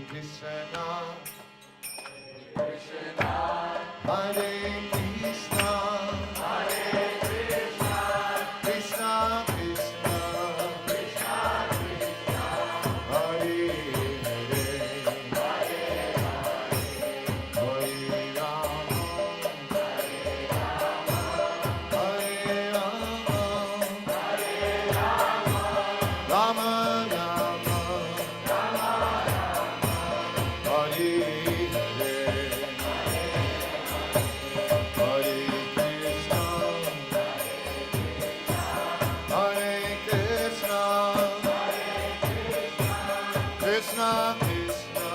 Krishna, Hare Krishna, Krishna Krishna, Hare Hare, Hare Rama, Hare Rama, Rama Rama, Hare Hare, Hare Krishna, Hare Krishna, Krishna Krishna,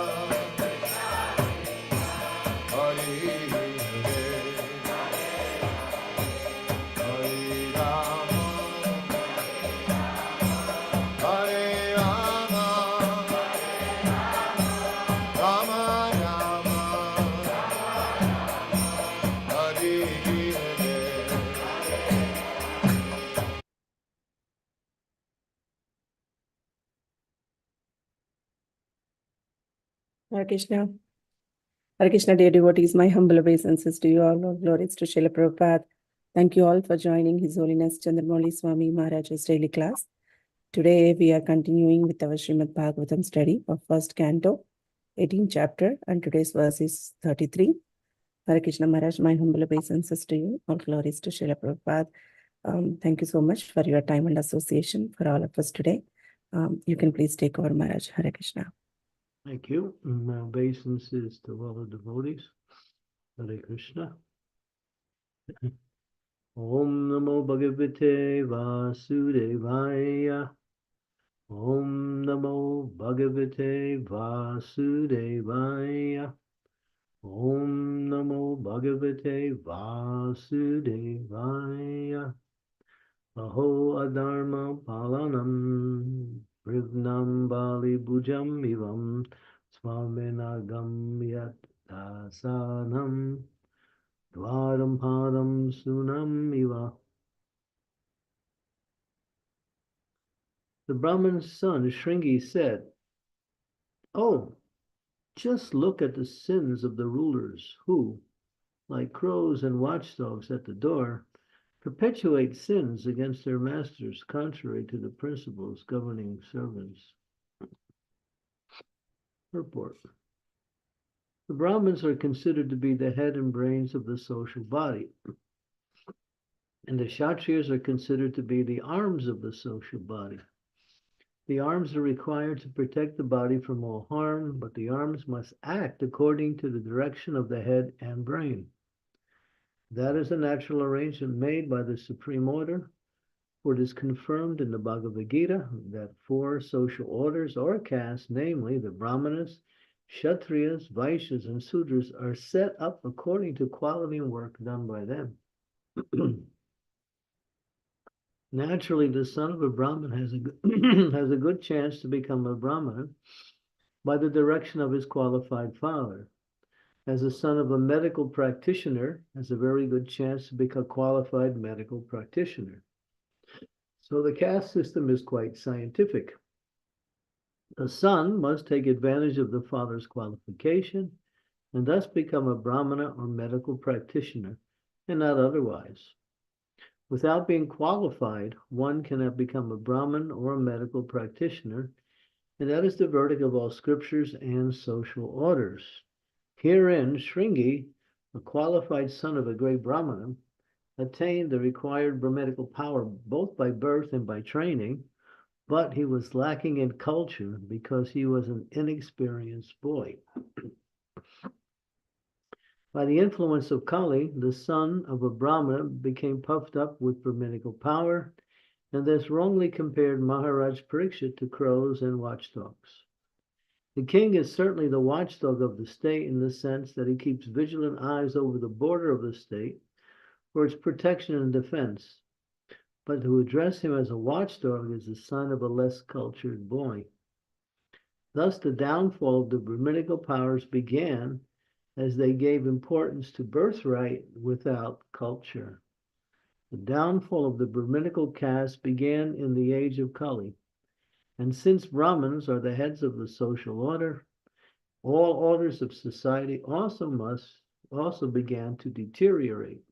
Hare Hare, Hare Rama, Hare Rama, Rama Rama, Hare Hare. Hare Krishna. Hare Krishna, dear devotees, my humble obeisances to you all. All glories to Srila Prabhupada. Thank you all for joining His Holiness Candramauli Swami Maharaj's daily class. Today we are continuing with our Srimad Bhagavatam study of first canto, 18th chapter, and today's verse is 33. Hare Krishna Maharaj, my humble obeisances to you. All glories to Srila Prabhupada. Thank you so much for your time and association for all of us today. You can please take over, Maharaj. Hare Krishna. Thank you. My obeisances to all the devotees. Hare Krishna. Om Namo Bhagavate Vasudevaya. Om Namo Bhagavate Vasudevaya. Om Namo Bhagavate Vasudevaya. Aho Adharma Palanam Vrignam Bali Bhujam Ivam Swaminagam Yat Dasanam Dvaram Padam Sunam Iva. The Brahman's son Shringi said, "Oh, just look at the sins of the rulers who, like crows and watchdogs at the door, perpetuate sins against their masters contrary to the principles governing servants." Purport. The Brahmins are considered to be the head and brains of the social body, and the Kshatriyas are considered to be the arms of the social body. The arms are required to protect the body from all harm, but the arms must act according to the direction of the head and brain. That is a natural arrangement made by the Supreme Order, for it is confirmed in the Bhagavad Gita that 4 social orders or castes, namely the Brahmanas, Kshatriyas, Vaishyas, and Sudras, are set up according to quality and work done by them. Naturally, the son of a Brahmin has a good chance to become a Brahmana by the direction of his qualified father. As the son of a medical practitioner, has a very good chance to become a qualified medical practitioner. So the caste system is quite scientific. The son must take advantage of the father's qualification and thus become a Brahmana or medical practitioner, and not otherwise. Without being qualified, one cannot become a Brahmin or a medical practitioner, and that is the verdict of all scriptures and social orders. Herein, Shringi, a qualified son of a great Brahmana, attained the required Brahminical power both by birth and by training, but he was lacking in culture because he was an inexperienced boy. By the influence of Kali, the son of a Brahmana became puffed up with Brahminical power, and thus wrongly compared Maharaj Parikshit to crows and watchdogs. The king is certainly the watchdog of the state in the sense that he keeps vigilant eyes over the border of the state for its protection and defense. But to address him as a watchdog is the son of a less cultured boy. Thus, the downfall of the Brahminical powers began as they gave importance to birthright without culture. The downfall of the Brahminical caste began in the age of Kali. And since Brahmins are the heads of the social order, all orders of society also began to deteriorate.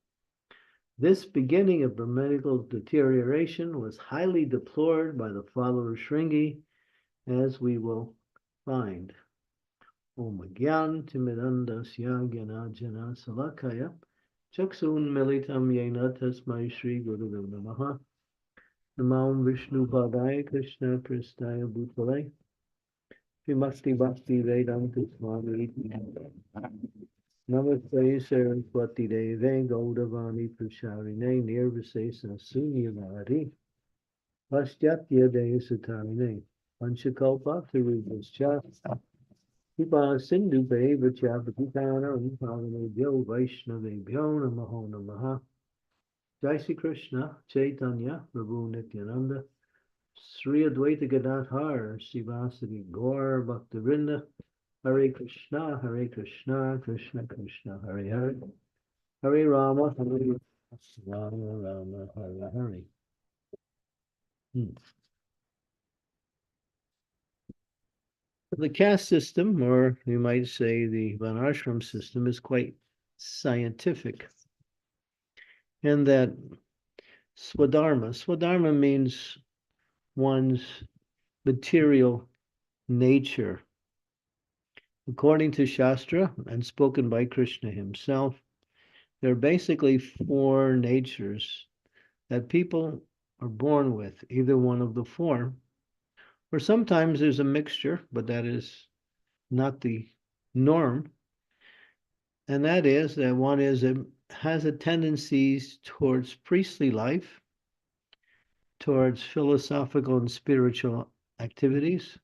This beginning of Brahminical deterioration was highly deplored by the followers Shringi, as we will find. Om Gyan Timidandasya Gyanajana Salakaya Chaksun Militam Yena Tasmai Shri Gurudev Namaha Namam Vishnu Padaya Krishna Pristaya Bhutale Srimati Bhakti Vedanta Swami Namaste Saraswati Deve Gaudavani Prasharine Nirvisesa Sunyavadi Paschatya Daya Satarine Panchakalpa Thirubhascha Kipa Sindhu Vacha Bhutana Bhyo Vaishnavebhyo Namaho Namaha Jai Sri Krishna Chaitanya Prabhu Nityananda Sri Advaita Gadadhar Sivasadi Gaur Bhaktivinoda Hare Krishna Krishna Krishna Hare Hare Hare Rama Rama Hare Hare. The caste system, or you might say the Varnashram system, is quite scientific. And that Swadharma means one's material nature. According to Shastra and spoken by Krishna himself, there are basically four natures that people are born with, either one of the four, or sometimes there's a mixture, but that is not the norm. And that is that one has a tendencies towards priestly life, towards philosophical and spiritual activities,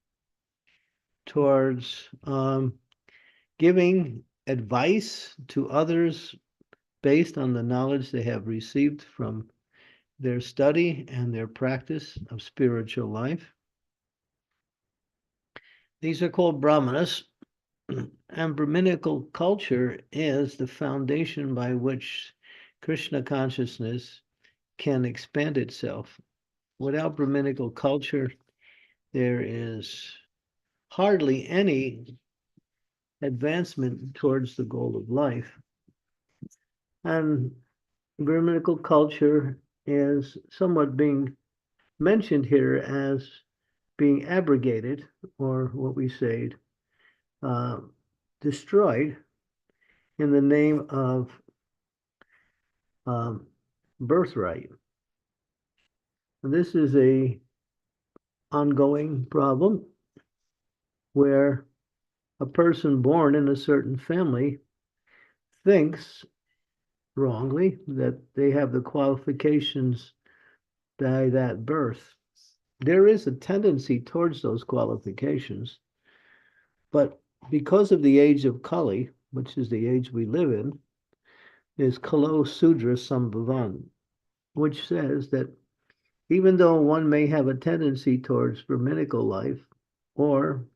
towards giving advice to others based on the knowledge they have received from their study and their practice of spiritual life. These are called brahmanas, and Brahminical culture is the foundation by which Krishna consciousness can expand itself. Without Brahminical culture, there is hardly any advancement towards the goal of life. And Brahminical culture is somewhat being mentioned here as being abrogated, or what we say, destroyed in the name of birthright. And this is a ongoing problem where a person born in a certain family thinks wrongly that they have the qualifications by that birth. There is a tendency towards those qualifications, but because of the age of Kali, which is the age we live in, is Kalo Sudra Sambhavan, which says that even though one may have a tendency towards Brahminical life, or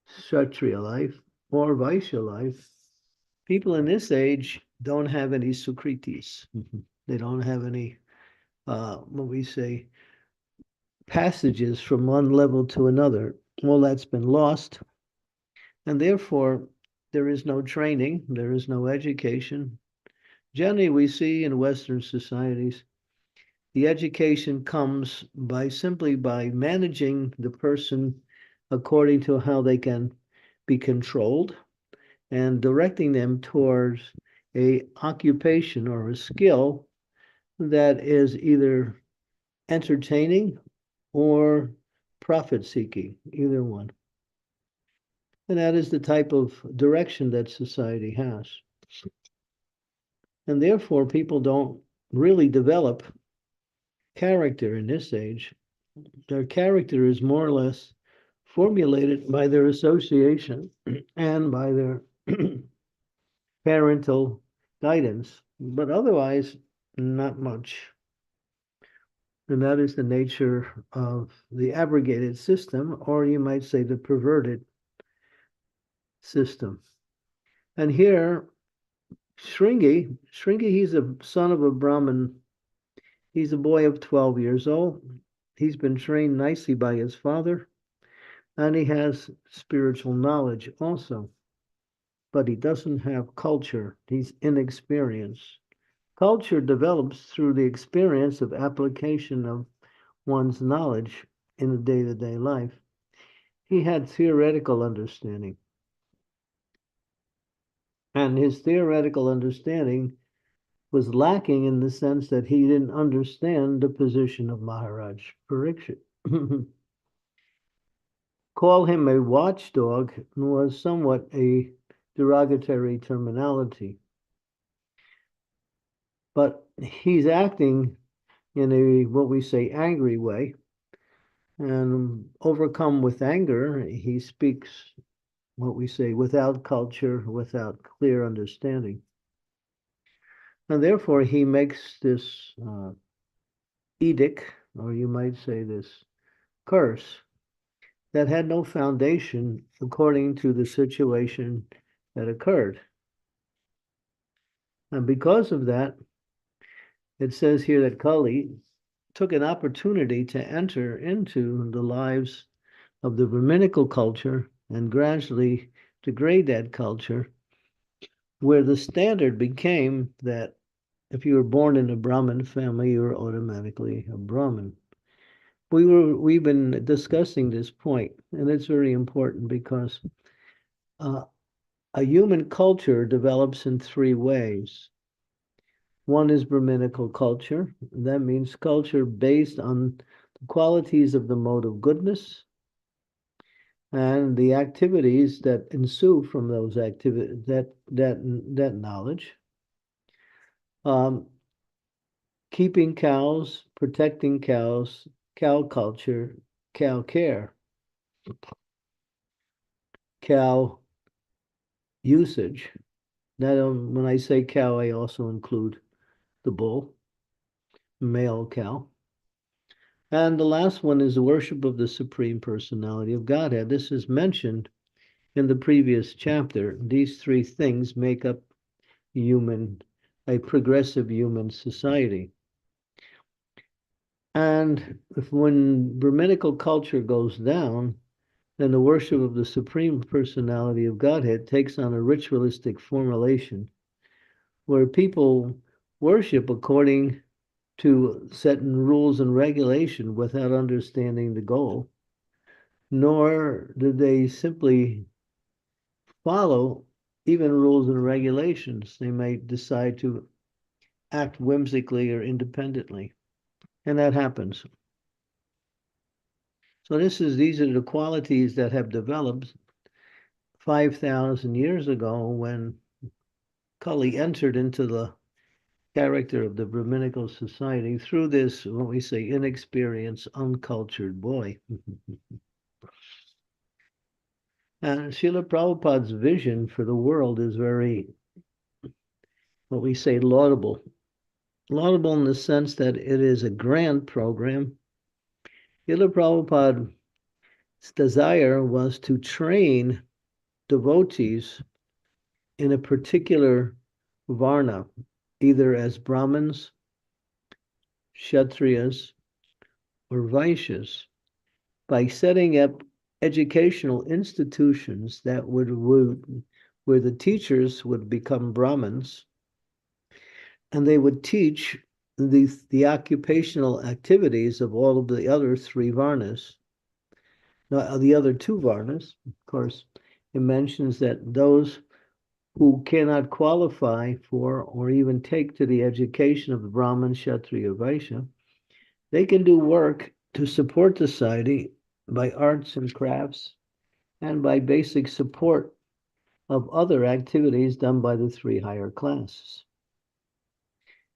Kshatriya life, or Vaishya life, people in this age don't have any Sukritis. They don't have any, what we say, passages from one level to another. All that's been lost. And therefore, there is no training, there is no education. Generally, we see in Western societies, the education comes simply by managing the person according to how they can be controlled and directing them towards a occupation or a skill that is either entertaining or profit-seeking, either one. And that is the type of direction that society has. And therefore, people don't really develop character in this age. Their character is more or less formulated by their association and by their parental guidance, but otherwise, not much. And that is the nature of the abrogated system, or you might say the perverted system. And here, Shringi, he's a son of a Brahmin. He's a boy of 12 years old. He's been trained nicely by his father. and he has spiritual knowledge also, but he doesn't have culture. He's inexperienced. Culture develops through the experience of application of one's knowledge in the day-to-day life. He had theoretical understanding, and his theoretical understanding was lacking in the sense that he didn't understand the position of Maharaj Parikshit. Call him a watchdog was somewhat a derogatory terminology, but he's acting in a what we say angry way, and overcome with anger, he speaks what we say without culture, without clear understanding. And therefore, he makes this edict, or you might say this curse, that had no foundation according to the situation that occurred. And because of that, it says here that Kali took an opportunity to enter into the lives of the Brahminical culture and gradually degrade that culture, where the standard became that if you were born in a Brahmin family, you were automatically a Brahmin. We've been discussing this point, and it's very important because a human culture develops in three ways. One is Brahminical culture. That means culture based on the qualities of the mode of goodness and the activities that ensue from those activities, that knowledge. Keeping cows, protecting cows, cow culture, cow care, cow usage. That when I say cow, I also include the bull, male cow. And the last one is the worship of the Supreme Personality of Godhead. This is mentioned in the previous chapter. These three things make up a progressive human society. And when Brahminical culture goes down, then the worship of the Supreme Personality of Godhead takes on a ritualistic formulation where people worship according to certain rules and regulation without understanding the goal, nor do they simply follow even rules and regulations. They may decide to act whimsically or independently, and that happens. So these are the qualities that have developed 5,000 years ago when Kali entered into the character of the Brahminical society through this, what we say, inexperienced, uncultured boy. And Srila Prabhupada's vision for the world is very, what we say, laudable. Laudable in the sense that it is a grand program. Srila Prabhupada's desire was to train devotees in a particular varna, either as Brahmins, Kshatriyas, or Vaishyas, by setting up educational institutions that would where the teachers would become Brahmins, and they would teach the occupational activities of all of the other three varnas. Now, the other two varnas, of course, it mentions that those who cannot qualify for or even take to the education of the Brahmin, Kshatriya, Vaishya, they can do work to support society by arts and crafts and by basic support of other activities done by the three higher classes.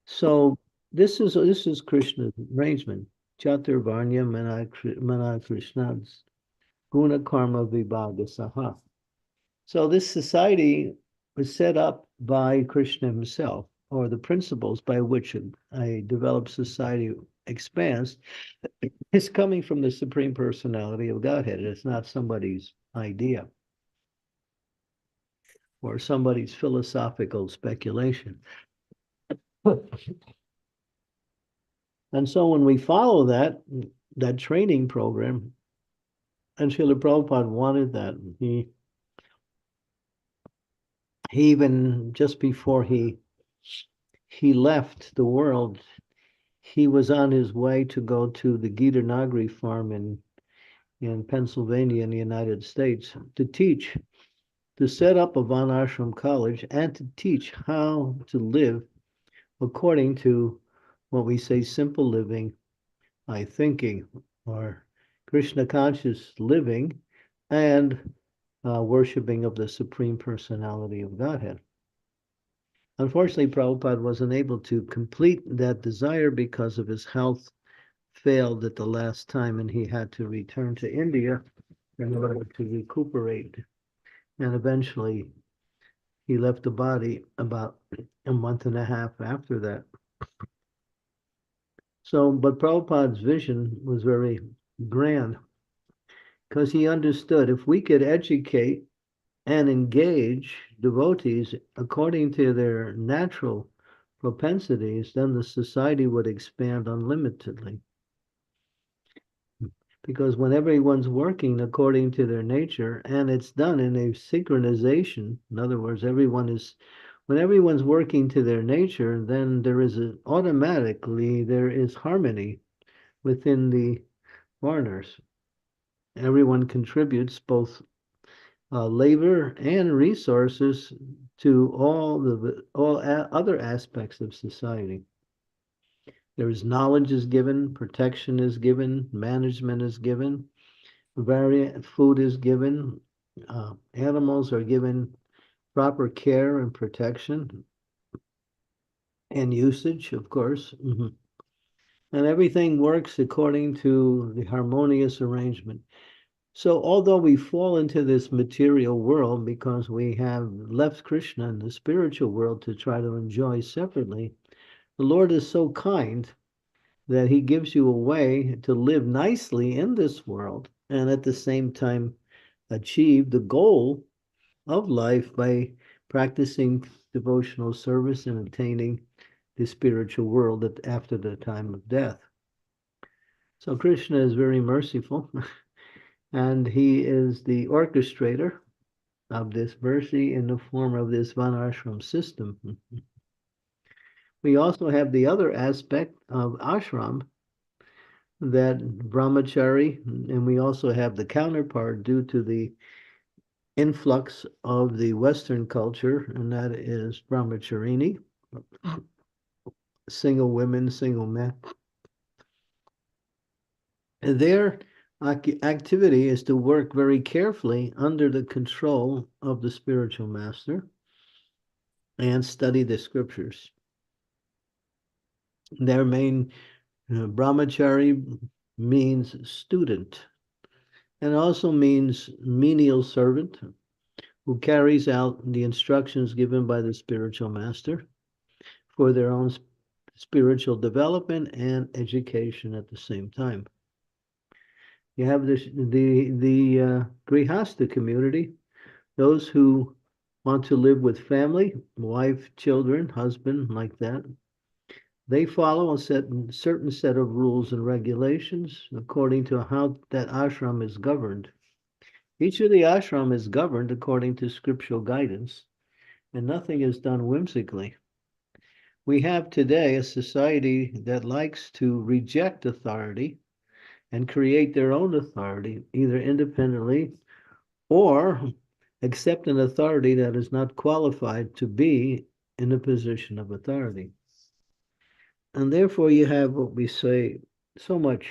So this is Krishna's arrangement. Chaturvarnya Mana Krishna's Guna Karma Vibhaga Saha. So this society was set up by Krishna himself, or the principles by which a developed society expands is coming from the Supreme Personality of Godhead. It's not somebody's idea or somebody's philosophical speculation. And so when we follow that training program, And Srila Prabhupada wanted that. He even, just before he left the world, he was on his way to go to the Gita Nagari farm in Pennsylvania in the United States to teach, to set up a Van Ashram college and to teach how to live according to what we say simple living by thinking, or Krishna conscious living, and worshiping of the Supreme Personality of Godhead. Unfortunately, Prabhupada wasn't able to complete that desire because of his health failed at the last time, and he had to return to India in order to recuperate. And eventually, he left the body about a month and a half after that. So, but Prabhupada's vision was very grand because he understood if we could educate and engage devotees according to their natural propensities, then the society would expand unlimitedly. Because when everyone's working according to their nature, and it's done in a synchronization, in other words, when everyone's working to their nature, then there is harmony within the varnas. Everyone contributes both labor and resources to all other aspects of society. There is knowledge is given, protection is given, management is given, food is given, animals are given proper care and protection, and usage, of course. And everything works according to the harmonious arrangement. So although we fall into this material world because we have left Krishna in the spiritual world to try to enjoy separately, the Lord is so kind that he gives you a way to live nicely in this world and at the same time achieve the goal of life by practicing devotional service and attaining the spiritual world after the time of death. So Krishna is very merciful. And he is the orchestrator of this mercy in the form of this Van Ashram system. We also have the other aspect of ashram, that brahmachari, and we also have the counterpart due to the influx of the Western culture, and that is brahmacharini, single women, single men. And their activity is to work very carefully under the control of the spiritual master and study the scriptures. Their main brahmachari means student, and also means menial servant who carries out the instructions given by the spiritual master for their own spiritual development and education at the same time. You have the Grihastha community, those who want to live with family, wife, children, husband, like that. They follow a certain set of rules and regulations according to how that ashram is governed. Each of the ashram is governed according to scriptural guidance, and nothing is done whimsically. We have today a society that likes to reject authority and create their own authority, either independently or accept an authority that is not qualified to be in a position of authority. And therefore you have what we say so much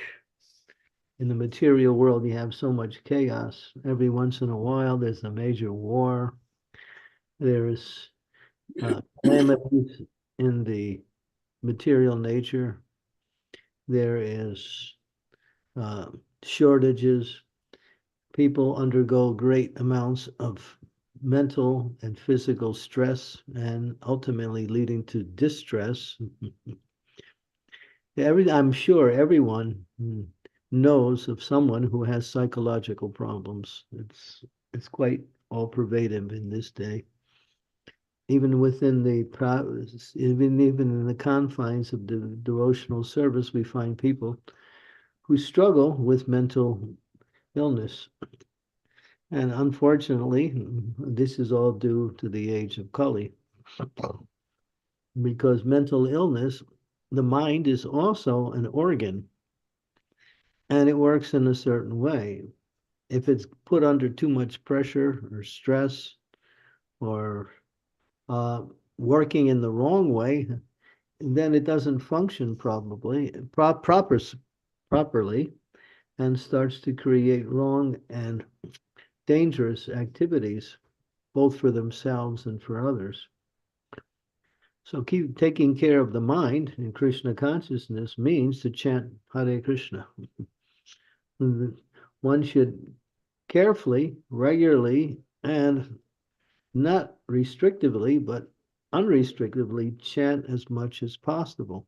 in the material world, you have so much chaos. Every once in a while, there's a major war. There's calamities in the material nature. There is shortages. People undergo great amounts of mental and physical stress, and ultimately leading to distress. I'm sure everyone knows of someone who has psychological problems. It's quite all pervasive in this day. Even within even in the confines of the devotional service, we find people who struggle with mental illness. And unfortunately, this is all due to the age of Kali. Because mental illness, the mind is also an organ and it works in a certain way. If it's put under too much pressure or stress or working in the wrong way, then it doesn't function properly and starts to create wrong and dangerous activities, both for themselves and for others. So keep taking care of the mind in Krishna consciousness means to chant Hare Krishna. One should carefully, regularly, and not restrictively, but unrestrictedly chant as much as possible.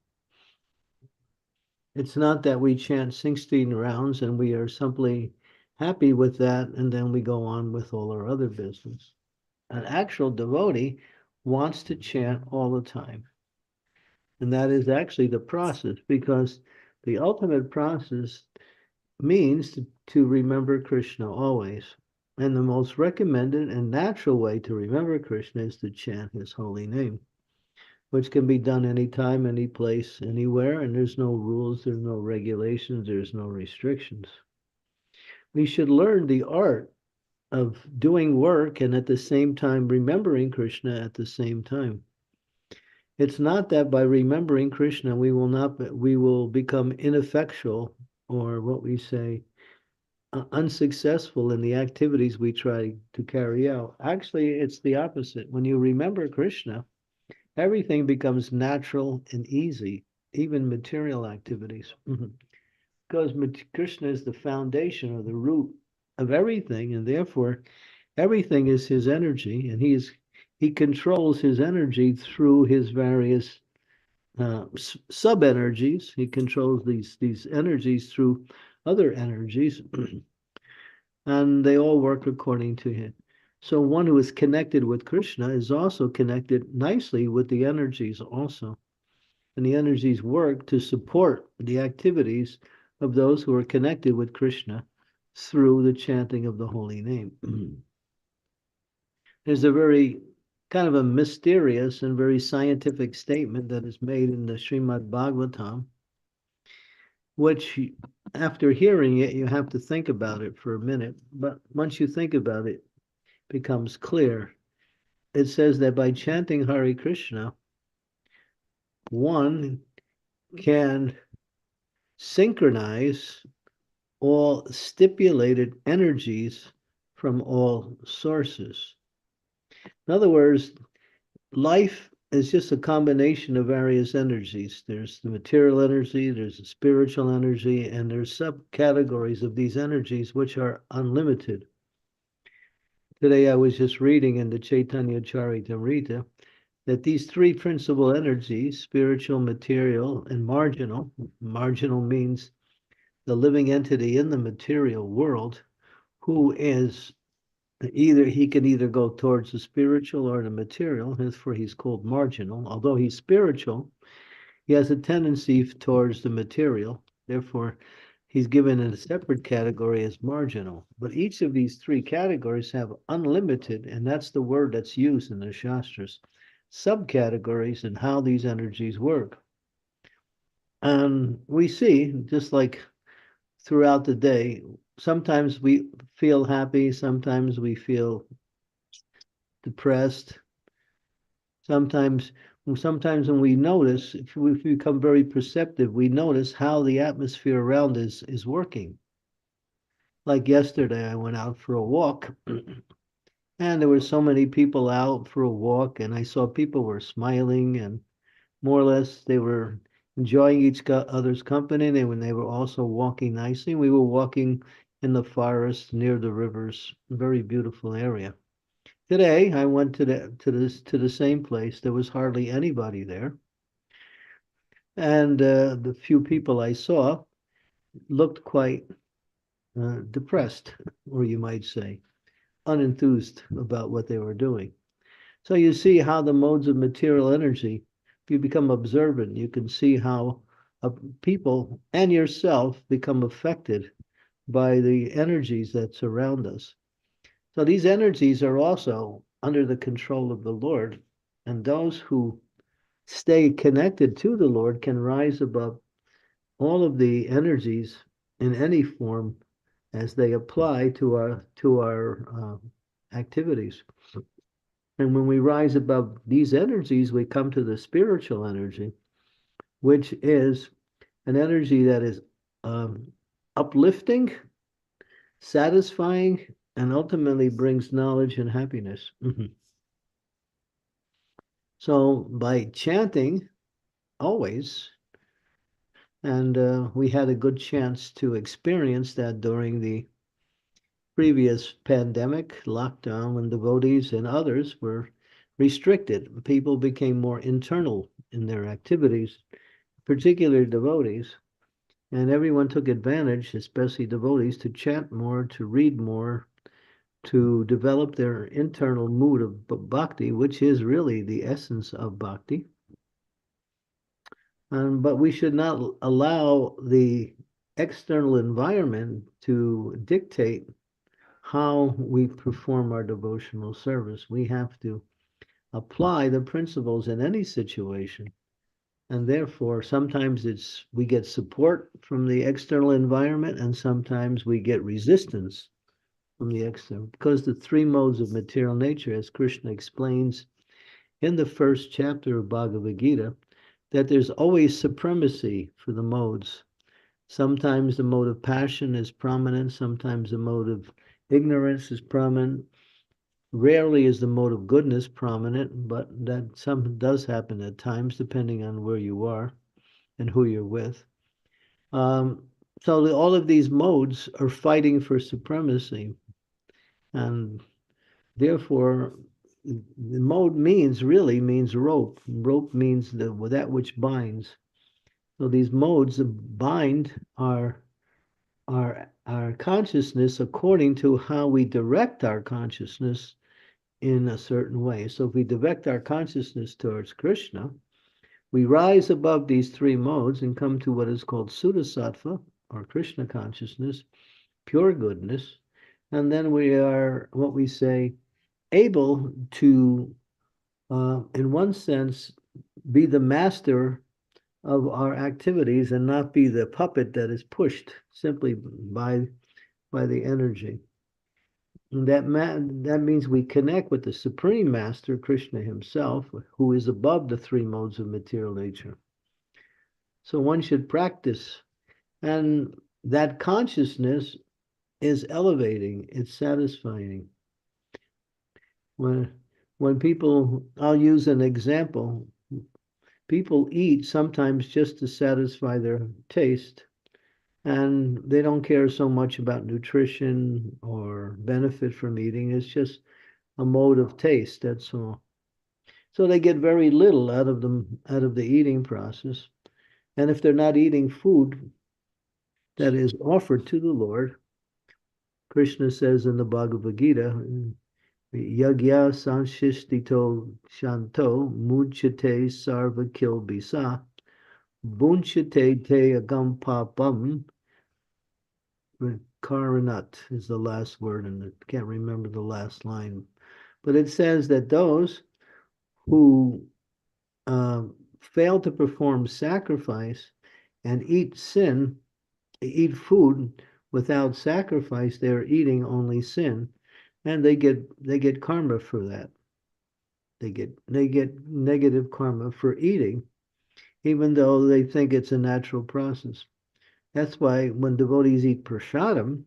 It's not that we chant 16 rounds and we are simply happy with that and then we go on with all our other business. An actual devotee wants to chant all the time. And that is actually the process, because the ultimate process means to remember Krishna always. And the most recommended and natural way to remember Krishna is to chant his holy name, which can be done anytime, any place, anywhere, and there's no rules, there's no regulations, there's no restrictions. We should learn the art of doing work and at the same time remembering Krishna at the same time. It's not that by remembering Krishna we will become ineffectual, or what we say, unsuccessful in the activities we try to carry out. Actually, it's the opposite. When you remember Krishna, everything becomes natural and easy, even material activities. Because Krishna is the foundation or the root of everything, and therefore everything is his energy, and he controls his energy through his various sub-energies. He controls these energies through other energies, and they all work according to him. So one who is connected with Krishna is also connected nicely with the energies also. And the energies work to support the activities of those who are connected with Krishna through the chanting of the holy name. There's a very kind of a mysterious and very scientific statement that is made in the Srimad Bhagavatam, which after hearing it, you have to think about it for a minute. But once you think about it, it becomes clear. It says that by chanting Hare Krishna, one can synchronize all stipulated energies from all sources. In other words, life is just a combination of various energies. There's the material energy, there's the spiritual energy, and there's subcategories of these energies which are unlimited. Today I was just reading in the Chaitanya Charitamrita that these three principal energies, spiritual, material, and marginal means the living entity in the material world, who is he can either go towards the spiritual or the material, therefore he's called marginal. Although he's spiritual, he has a tendency towards the material, therefore he's given in a separate category as marginal. But each of these three categories have unlimited, and that's the word that's used in the Shastras, subcategories and how these energies work. And we see, just like throughout the day, sometimes we feel happy, sometimes we feel depressed. Sometimes when we notice, if we become very perceptive, we notice how the atmosphere around us is working. Like yesterday, I went out for a walk, and there were so many people out for a walk, and I saw people were smiling, and more or less they were enjoying each other's company. They were also walking nicely. We were walking in the forest near the rivers, very beautiful area. Today I went to the same place. There was hardly anybody there, and the few people I saw looked quite depressed, or you might say, unenthused about what they were doing. So you see how the modes of material energy, if you become observant, you can see how people and yourself become affected by the energies that surround us. So these energies are also under the control of the Lord, and those who stay connected to the Lord can rise above all of the energies in any form as they apply to our activities. And when we rise above these energies, we come to the spiritual energy, which is an energy that is uplifting, satisfying, and ultimately brings knowledge and happiness. So by chanting always, and we had a good chance to experience that during the previous pandemic lockdown when devotees and others were restricted. People became more internal in their activities, particularly devotees. And everyone took advantage, especially devotees, to chant more, to read more, to develop their internal mood of bhakti, which is really the essence of bhakti. But we should not allow the external environment to dictate how we perform our devotional service. We have to apply the principles in any situation. And therefore, sometimes we get support from the external environment, and sometimes we get resistance from the external, because the three modes of material nature, as Krishna explains in the first chapter of Bhagavad Gita, that there's always supremacy for the modes. Sometimes the mode of passion is prominent, sometimes the mode of ignorance is prominent. Rarely is the mode of goodness prominent, but that does happen at times, depending on where you are and who you're with. So all of these modes are fighting for supremacy, and therefore the mode really means rope. Rope means that which binds. So these modes bind our consciousness according to how we direct our consciousness in a certain way. So if we direct our consciousness towards Krishna, we rise above these three modes and come to what is called Sudasattva, or Krishna consciousness, pure goodness, and then we are, what we say, able to, in one sense, be the master of our activities and not be the puppet that is pushed simply by the energy. And that means we connect with the Supreme Master, Krishna himself, who is above the three modes of material nature. So one should practice, and that consciousness is elevating, it's satisfying. When people, I'll use an example, people eat sometimes just to satisfy their taste, and they don't care so much about nutrition or benefit from eating. It's just a mode of taste, that's all. So they get very little out of the eating process. And if they're not eating food that is offered to the Lord, Krishna says in the Bhagavad Gita, Yagya sanshishtito shanto mujyate sarva kilbisa bunchate te agam papam karanat is the last word, and I can't remember the last line. But it says that those who fail to perform sacrifice and eat food without sacrifice, they're eating only sin, and they get karma for that. They get negative karma for eating, even though they think it's a natural process. That's why when devotees eat prasadam,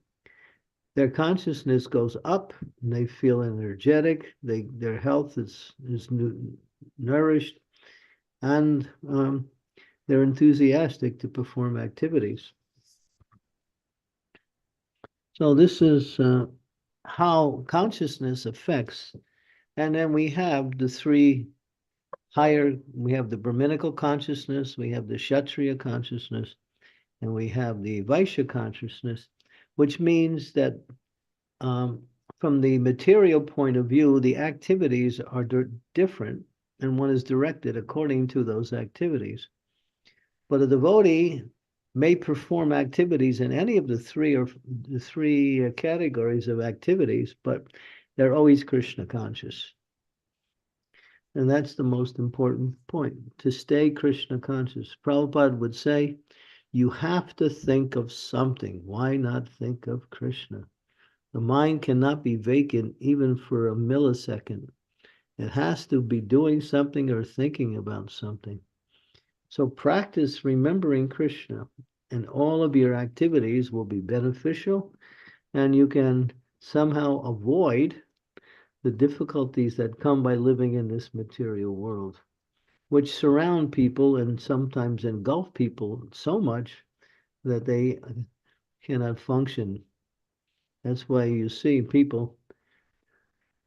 their consciousness goes up, and they feel energetic. Their health is nourished, and they're enthusiastic to perform activities. So this is how consciousness affects. And then we have the three we have the Brahminical consciousness, we have the Kshatriya consciousness, and we have the Vaishya consciousness, which means that from the material point of view, the activities are different, and one is directed according to those activities. But a devotee may perform activities in any of the three categories of activities, but they're always Krishna conscious. And that's the most important point, to stay Krishna conscious. Prabhupada would say, you have to think of something. Why not think of Krishna? The mind cannot be vacant even for a millisecond. It has to be doing something or thinking about something. So practice remembering Krishna, and all of your activities will be beneficial, and you can somehow avoid the difficulties that come by living in this material world, which surround people and sometimes engulf people so much that they cannot function. That's why you see people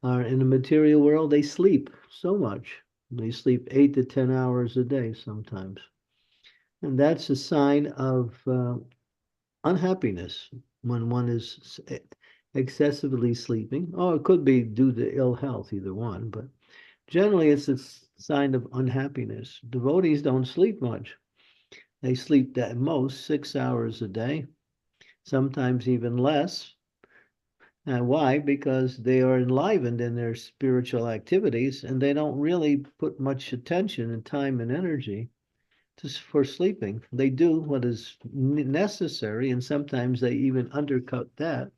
are in the material world, they sleep so much. They sleep 8 to 10 hours a day sometimes. And that's a sign of unhappiness when one is excessively sleeping. Oh, it could be due to ill health, either one, but generally it's a sign of unhappiness. Devotees don't sleep much. They sleep at most 6 hours a day, sometimes even less. And why? Because they are enlivened in their spiritual activities and they don't really put much attention and time and energy for sleeping. They do what is necessary, and sometimes they even undercut that.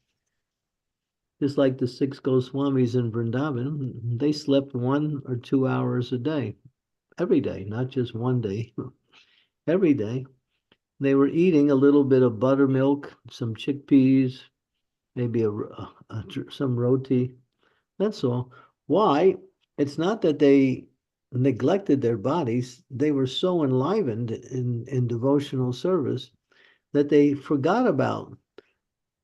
Just like the 6 Goswamis in Vrindavan, they slept 1 or 2 hours a day, every day, not just one day, every day. They were eating a little bit of buttermilk, some chickpeas, maybe some roti. That's all. Why? It's not that they neglected their bodies. They were so enlivened in devotional service that they forgot about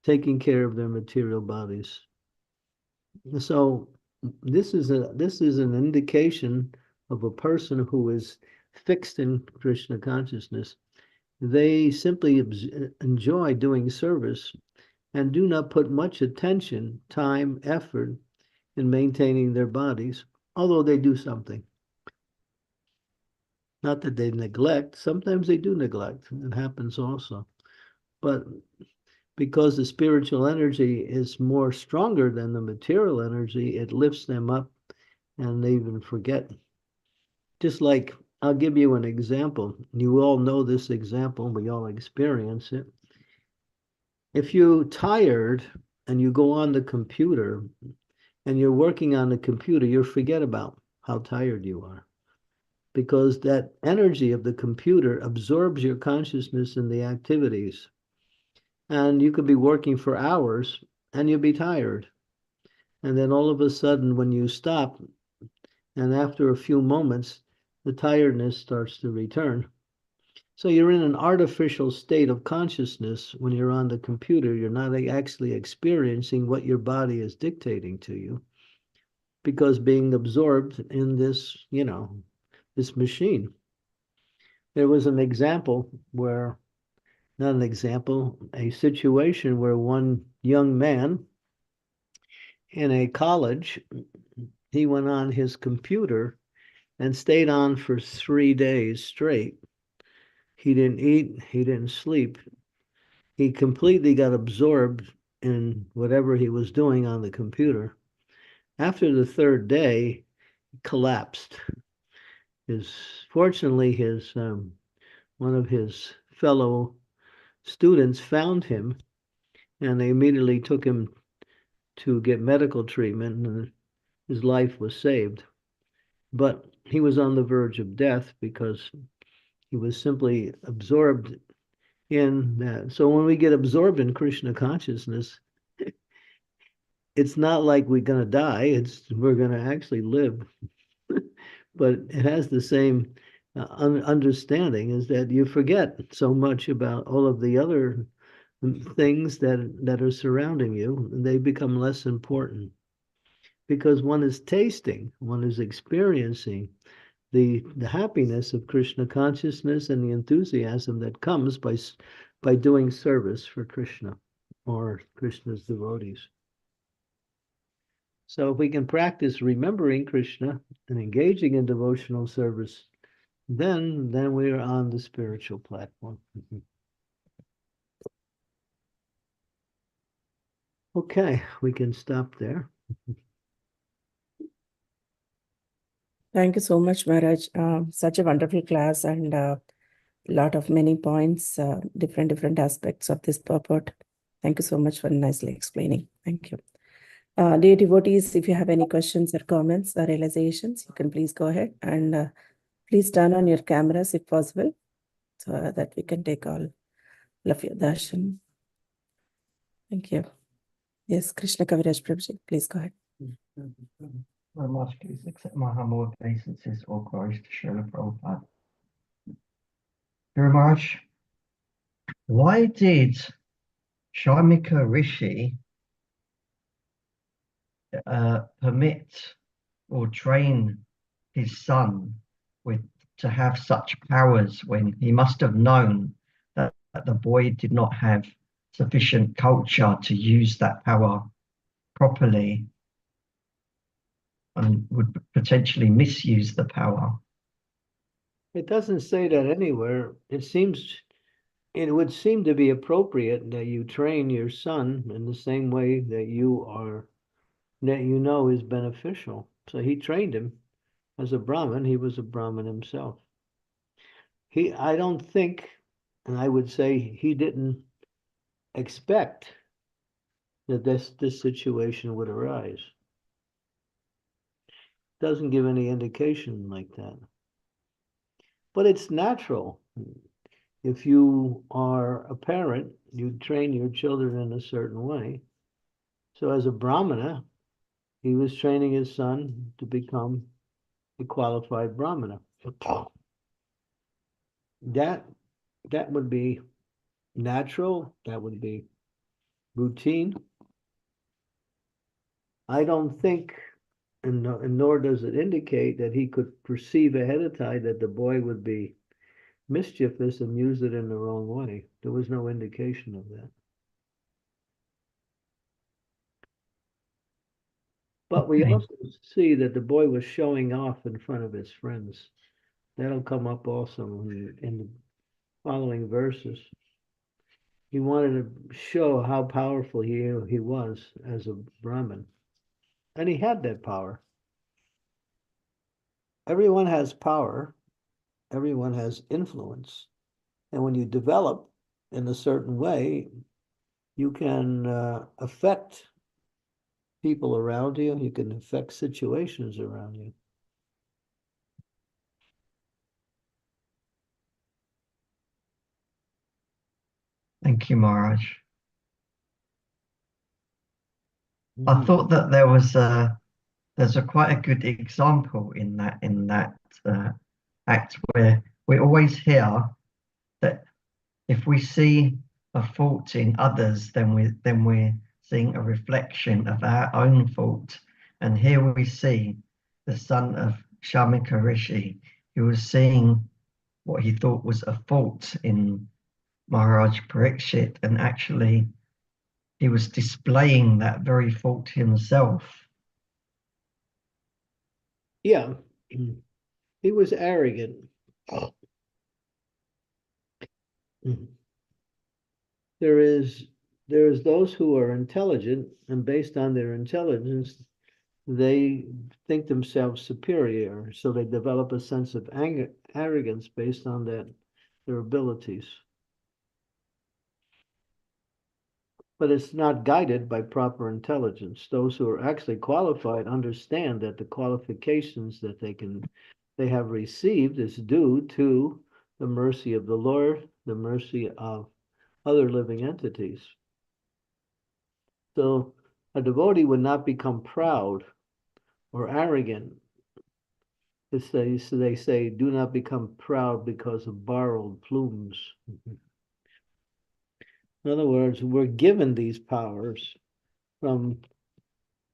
taking care of their material bodies. So this is an indication of a person who is fixed in Krishna consciousness. They simply enjoy doing service and do not put much attention, time, effort in maintaining their bodies, although they do something. Not that they neglect, sometimes they do neglect, it happens also. But because the spiritual energy is more stronger than the material energy, it lifts them up and they even forget. Just like, I'll give you an example. You all know this example, we all experience it. If you're tired and you go on the computer and you're working on the computer, you forget about how tired you are, because that energy of the computer absorbs your consciousness in the activities. And you could be working for hours and you'll be tired. And then all of a sudden, when you stop, and after a few moments, the tiredness starts to return. So you're in an artificial state of consciousness when you're on the computer. You're not actually experiencing what your body is dictating to you, because being absorbed in this, this machine. There was an example where, not an example, a situation where one young man in a college, he went on his computer and stayed on for 3 days straight. He didn't eat, he didn't sleep. He completely got absorbed in whatever he was doing on the computer. After the 3rd day, he collapsed. Fortunately, one of his fellow students found him, and they immediately took him to get medical treatment, and his life was saved. But he was on the verge of death because he was simply absorbed in that. So when we get absorbed in Krishna consciousness, it's not like we're going to die, we're going to actually live. But it has the same understanding, is that you forget so much about all of the other things that are surrounding you, and they become less important because one is tasting, one is experiencing the happiness of Krishna consciousness and the enthusiasm that comes by doing service for Krishna or Krishna's devotees. So if we can practice remembering Krishna and engaging in devotional service, then we are on the spiritual platform. Okay, we can stop there. Thank you so much, Maharaj. Such a wonderful class and lot of many points, different aspects of this purport. Thank you so much for nicely explaining. Thank you. Dear devotees, if you have any questions or comments or realizations, you can please go ahead and please turn on your cameras if possible, so that we can take all of your darshan. Thank you. Yes, Krishna Kaviraj Prabhuji, please go ahead. Maharaj, please accept my humble obeisances, all glories to Srila Prabhupada. Guru Maharaj, why did Shamika Rishi permit or train his son to have such powers when he must have known that the boy did not have sufficient culture to use that power properly and would potentially misuse the power? It doesn't say that anywhere. It would seem to be appropriate that you train your son in the same way that you know is beneficial. So he trained him as a Brahmin. He was a Brahmin himself. I don't think, and I would say he didn't expect that this situation would arise. Doesn't give any indication like that. But it's natural. If you are a parent, you train your children in a certain way. So as a Brahmana, he was training his son to become a qualified Brahmana. That would be natural. That would be routine. I don't think, and nor does it indicate that he could perceive ahead of time that the boy would be mischievous and use it in the wrong way. There was no indication of that. But we Okay. also see that the boy was showing off in front of his friends. That'll come up also in the following verses. He wanted to show how powerful he was as a Brahmin. And he had that power. Everyone has power. Everyone has influence. And when you develop in a certain way, you can affect people around you. You can affect situations around you. Thank you, Maharaj. I Mhm. thought that there's a quite a good example in that act where we always hear that if we see a fault in others, then we're seeing a reflection of our own fault. And here we see the son of Shamika Rishi, who was seeing what he thought was a fault in Maharaj Parikshit, and actually he was displaying that very fault himself. Yeah, he was arrogant. There is those who are intelligent, and based on their intelligence, they think themselves superior. So they develop a sense of arrogance based on their abilities. But it's not guided by proper intelligence. Those who are actually qualified understand that the qualifications that they have received is due to the mercy of the Lord, the mercy of other living entities. So a devotee would not become proud or arrogant. So they say, do not become proud because of borrowed plumes. In other words, we're given these powers from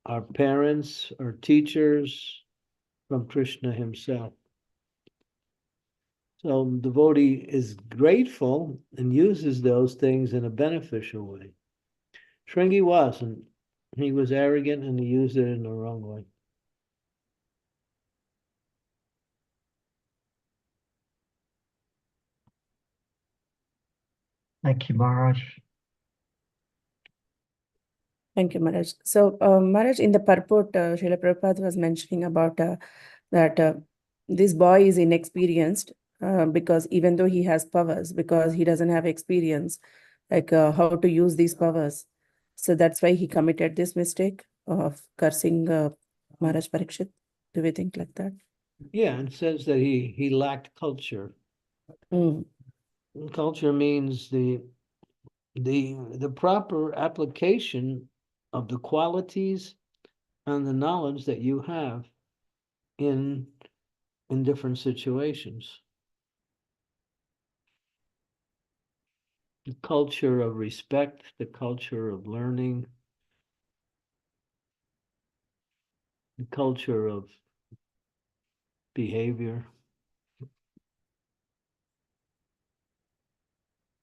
our parents, our teachers, from Krishna himself. So the devotee is grateful and uses those things in a beneficial way. Shringi wasn't. He was arrogant and he used it in the wrong way. Thank you, Maharaj. Thank you, Maharaj. So, Maharaj, in the purport, Srila Prabhupada was mentioning about that this boy is inexperienced because even though he has powers, because he doesn't have experience, like how to use these powers. So that's why he committed this mistake of cursing Maharaj Parikshit. Do we think like that? Yeah, it says that he lacked culture. Mm. Culture means the proper application of the qualities and the knowledge that you have in different situations. The culture of respect, the culture of learning, the culture of behavior.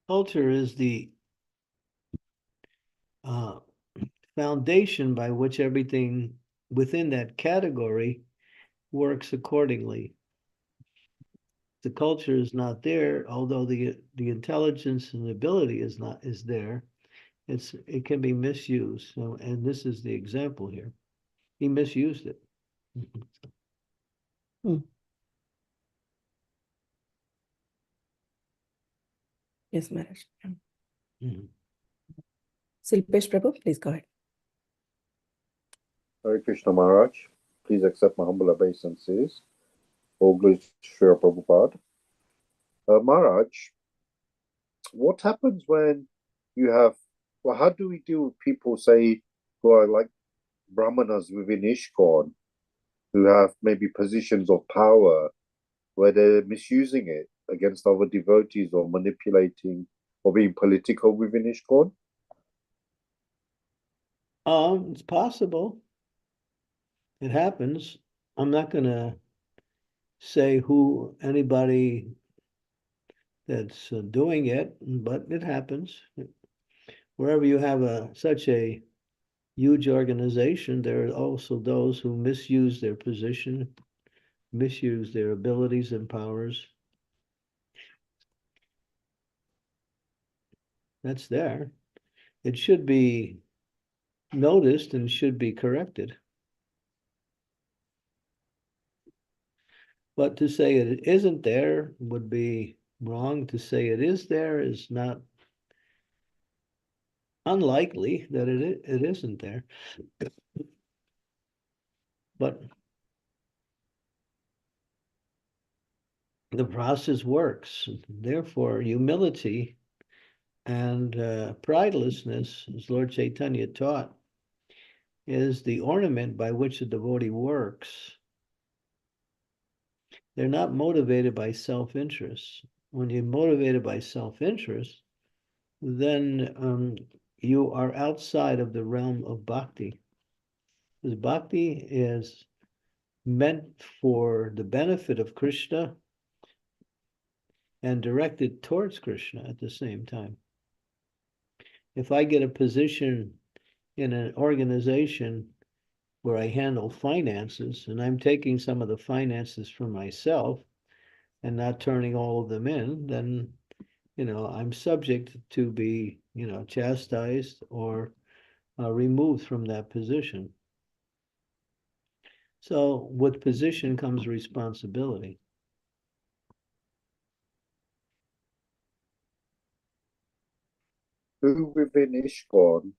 Culture is the foundation by which everything within that category works accordingly. The culture is not there, although the intelligence and ability is there. It can be misused. So, and this is the example here. He misused it. Mm. Yes, Maharaj. Mhm. Silpesh Prabhu, please go ahead. Hare Krishna Maharaj, please accept my humble obeisances. All glory to Srila Prabhupada. Maharaj, what happens when you have, well, how do we deal with people, say, who are like brahmanas within ISKCON, who have maybe positions of power where they're misusing it against other devotees or manipulating or being political within ISKCON? It's possible. It happens. I'm not going to say who anybody that's doing it, but it happens. Wherever you have such a huge organization, there are also those who misuse their position, misuse their abilities and powers. That's there. It should be noticed and should be corrected. But to say it isn't there would be wrong. To say it is there is not unlikely that it isn't there. But the process works. Therefore, humility and pridelessness, as Lord Chaitanya taught, is the ornament by which the devotee works. They're not motivated by self-interest. When you're motivated by self-interest, then you are outside of the realm of bhakti. Because bhakti is meant for the benefit of Krishna and directed towards Krishna at the same time. If I get a position in an organization where I handle finances and I'm taking some of the finances for myself and not turning all of them in, then, I'm subject to be, chastised or removed from that position. So with position comes responsibility. Who within ISKCON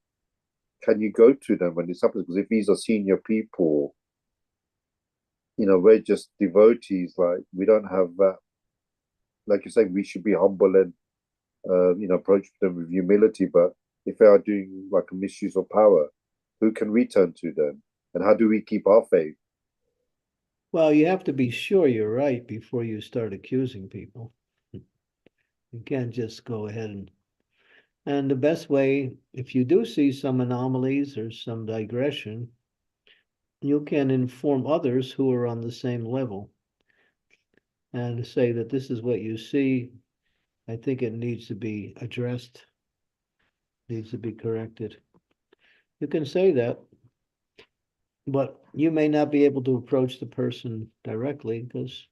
can you go to them when this happens? Because if these are senior people, we're just devotees, like we don't have that. Like you say, we should be humble and approach them with humility. But if they are doing like a misuse of power, who can we turn to them? And how do we keep our faith? Well, you have to be sure you're right before you start accusing people. You can't just go ahead and the best way, if you do see some anomalies or some digression, you can inform others who are on the same level and say that this is what you see. I think it needs to be addressed, needs to be corrected. You can say that, but you may not be able to approach the person directly because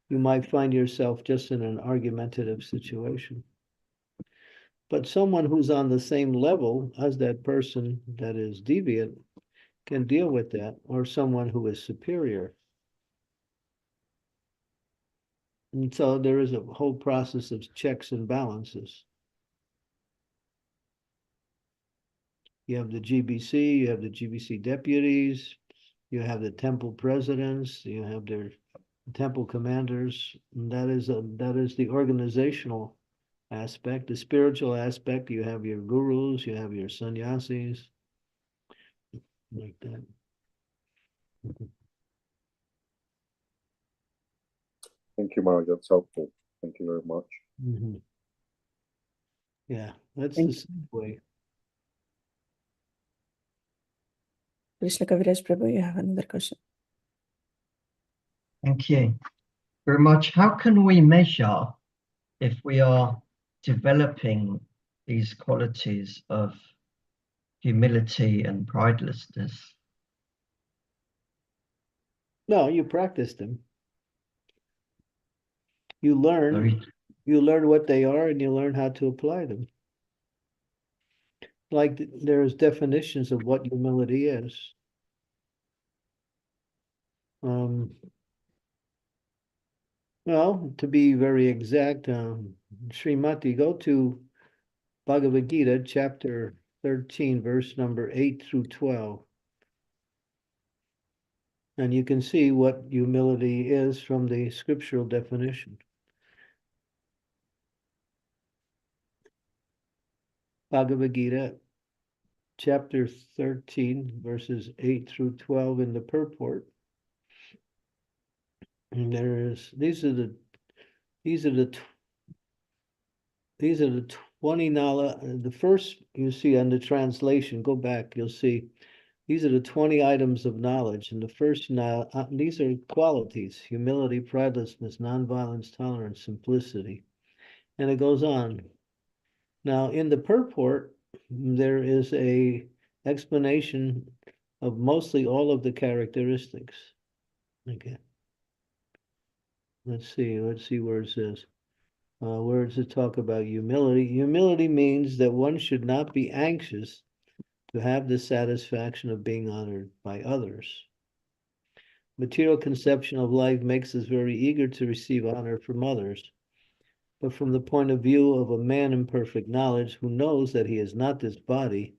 you might find yourself just in an argumentative situation. But someone who's on the same level as that person that is deviant can deal with that, or someone who is superior. And so there is a whole process of checks and balances. You have the GBC, you have the GBC deputies, you have the temple presidents, you have their temple commanders. And that is the organizational aspect. The spiritual aspect, you have your gurus, you have your sannyasis, like that. Thank you, Maharaj. That's helpful. Thank you very much. Mhm. Yeah, that's Thank the same way. Krishna Kaviraj Prabhu, you have another question. Thank you very much. How can we measure if we are developing these qualities of humility and pridelessness? No, you practice them. You learn Very what they are and you learn how to apply them. Like there's definitions of what humility is. Well, to be very exact, Srimati, go to Bhagavad Gita, chapter 13, verse number 8 through 12. And you can see what humility is from the scriptural definition. Bhagavad Gita, chapter 13, verses 8 through 12 in the purport. And these are the 20 nala. The first you see on the translation, go back, you'll see these are the 20 items of knowledge. And the first these are qualities: humility, pridelessness, nonviolence, tolerance, simplicity. And it goes on. Now in the purport, there is a explanation of mostly all of the characteristics. Okay. Let's see where it says. Where does it talk about humility? Humility means that one should not be anxious to have the satisfaction of being honored by others. Material conception of life makes us very eager to receive honor from others. But from the point of view of a man in perfect knowledge who knows that he is not this body,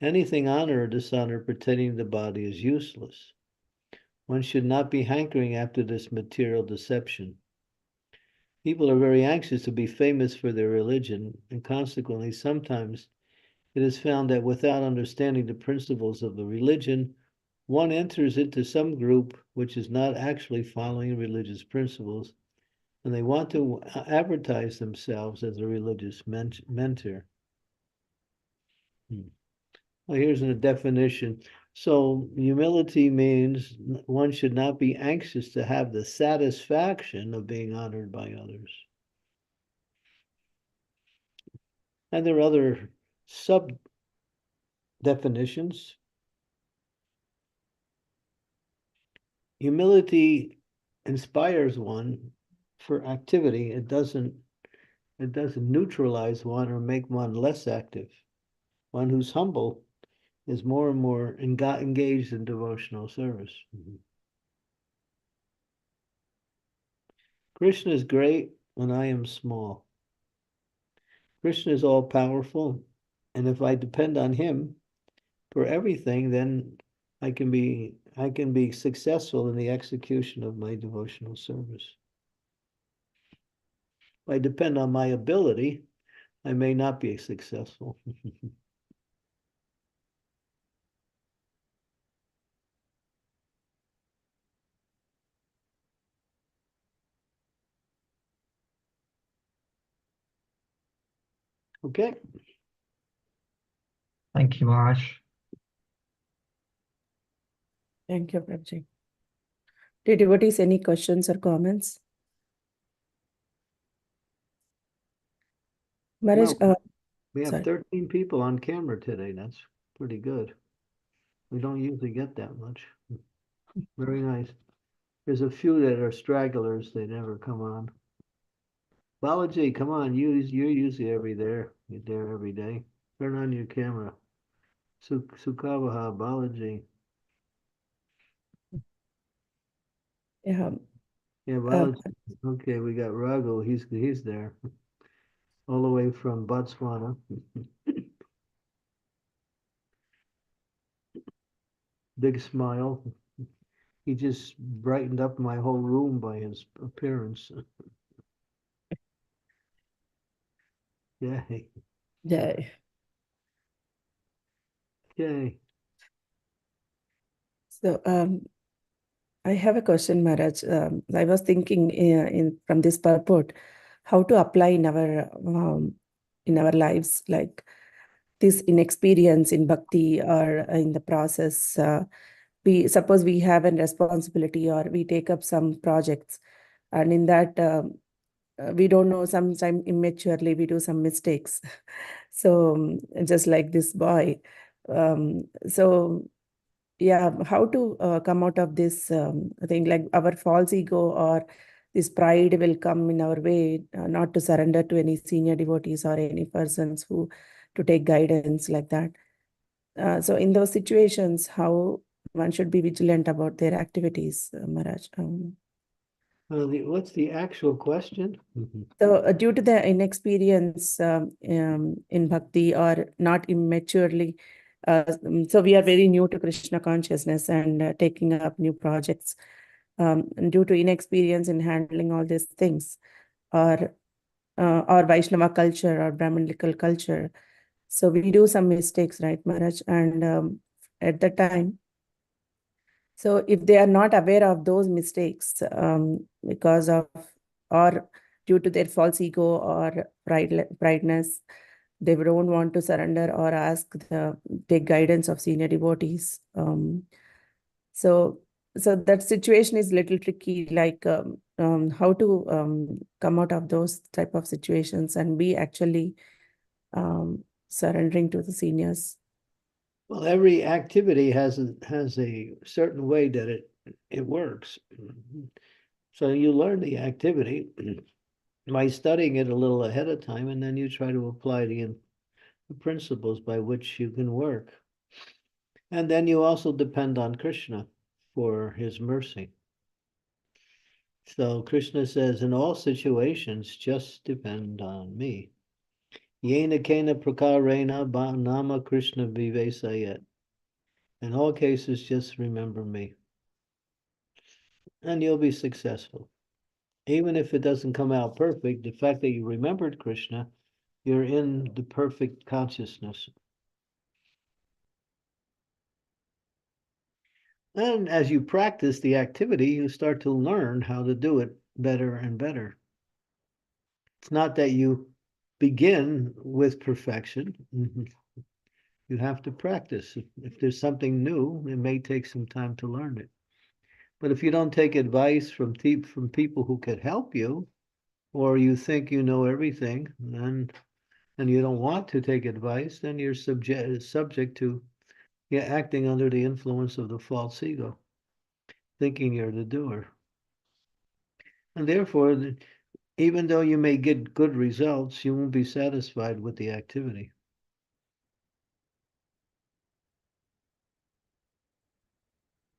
anything honor or dishonor pertaining to the body is useless. One should not be hankering after this material deception. People are very anxious to be famous for their religion, and consequently, sometimes it is found that without understanding the principles of the religion, one enters into some group which is not actually following religious principles, and they want to advertise themselves as a religious mentor. Well, here's a definition. So humility means one should not be anxious to have the satisfaction of being honored by others. And there are other sub definitions. Humility inspires one for activity. It doesn't neutralize one or make one less active. One who's humble is more and more engaged in devotional service. Krishna is great and I am small. Krishna is all powerful, and if I depend on him for everything, then I can be successful in the execution of my devotional service. If I depend on my ability, I may not be successful. Okay. Thank you, Maharaj. Thank you, Prabhuji. Did devotees any questions or comments? Maharaj, Well, we have sorry. 13 people on camera today. That's pretty good. We don't usually get that much. Very nice. There's a few that are stragglers. They never come on. Balaji, come on, you're usually you're there every day. Turn on your camera. Sukavaha, Balaji. Yeah. Yeah, Balaji. Okay, we got Raghu. He's there. All the way from Botswana. Big smile. He just brightened up my whole room by his appearance. Yay. Yeah. Yay. So I have a question, Maharaj. I was thinking from this purport, how to apply in our lives, like this inexperience in bhakti or in the process. We suppose we have a responsibility or we take up some projects, and in that we don't know. Sometimes immaturely we do some mistakes. So just like this boy. So yeah, how to come out of this thing, like our false ego or this pride will come in our way, not to surrender to any senior devotees or any persons who to take guidance like that. So in those situations, how one should be vigilant about their activities, Maharaj. What's the actual question? So due to the inexperience in bhakti or not immaturely, so we are very new to Krishna consciousness and taking up new projects due to inexperience in handling all these things, or Vaishnava culture or Brahminical culture. So we do some mistakes, right, Maharaj? And at the time, so if they are not aware of those mistakes because of or due to their false ego or prideness, they don't want to surrender or take guidance of senior devotees. So that situation is little tricky, like how to come out of those type of situations and be actually surrendering to the seniors. Well, every activity has a certain way that it works. So you learn the activity by studying it a little ahead of time, and then you try to apply the principles by which you can work. And then you also depend on Krishna for his mercy. So Krishna says, in all situations, just depend on me. Yena kena prakarena nama Krishna vivesayat. In all cases, just remember me. And you'll be successful. Even if it doesn't come out perfect, the fact that you remembered Krishna, you're in the perfect consciousness. And as you practice the activity, you start to learn how to do it better and better. It's not that you begin with perfection. You have to practice. If there's something new, it may take some time to learn it. But if you don't take advice from people who could help you, or you think you know everything, and you don't want to take advice, then you're subject to acting under the influence of the false ego, thinking you're the doer. And therefore, even though you may get good results, you won't be satisfied with the activity.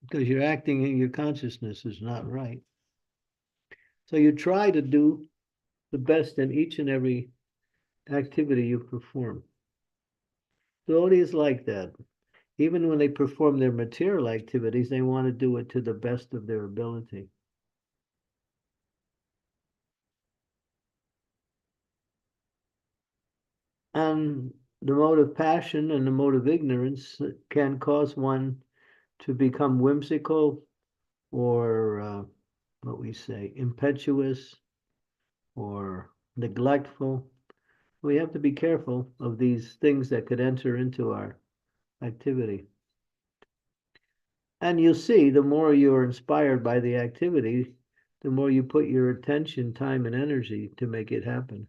Because you're acting in your consciousness is not right. So you try to do the best in each and every activity you perform. Devotees like that. Even when they perform their material activities, they want to do it to the best of their ability. And the mode of passion and the mode of ignorance can cause one to become whimsical or what we say, impetuous or neglectful. We have to be careful of these things that could enter into our activity. And you'll see, the more you're inspired by the activity, the more you put your attention, time, and energy to make it happen.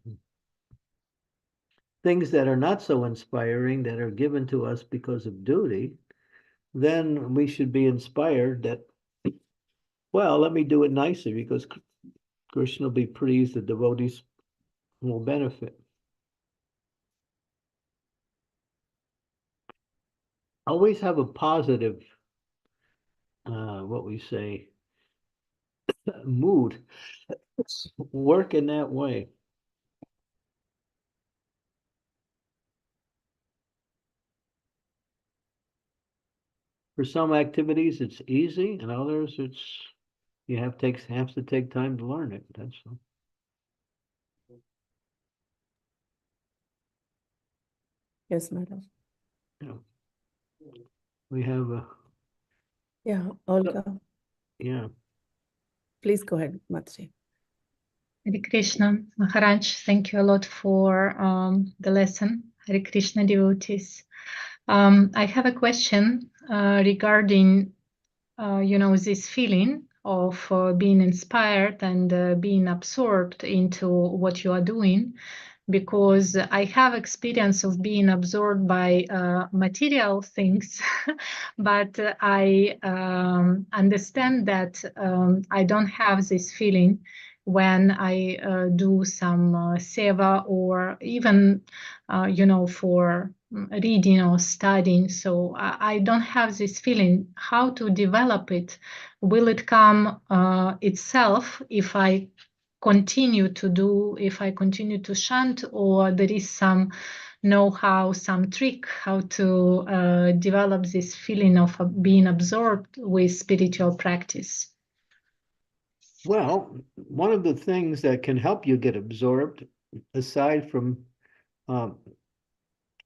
Things that are not so inspiring, that are given to us because of duty, then we should be inspired that, well, let me do it nicely because Krishna will be pleased, the devotees will benefit. Always have a positive, what we say, mood. Work in that way. For some activities, it's easy, and others, it's you have to take time to learn it. That's all. Yes, Maharaj. Yeah. We have a Yeah, Olga, yeah. please go ahead, Mataji. Hare Krishna. Maharaj, thank you a lot for the lesson. Hare Krishna devotees. I have a question regarding, this feeling of being inspired and being absorbed into what you are doing, because I have experience of being absorbed by material things, but I understand that I don't have this feeling when I do some seva, or even, for reading or studying. So I don't have this feeling. How to develop it? Will it come itself if I continue to chant, or there is some know-how, some trick how to develop this feeling of being absorbed with spiritual practice? Well, one of the things that can help you get absorbed, aside from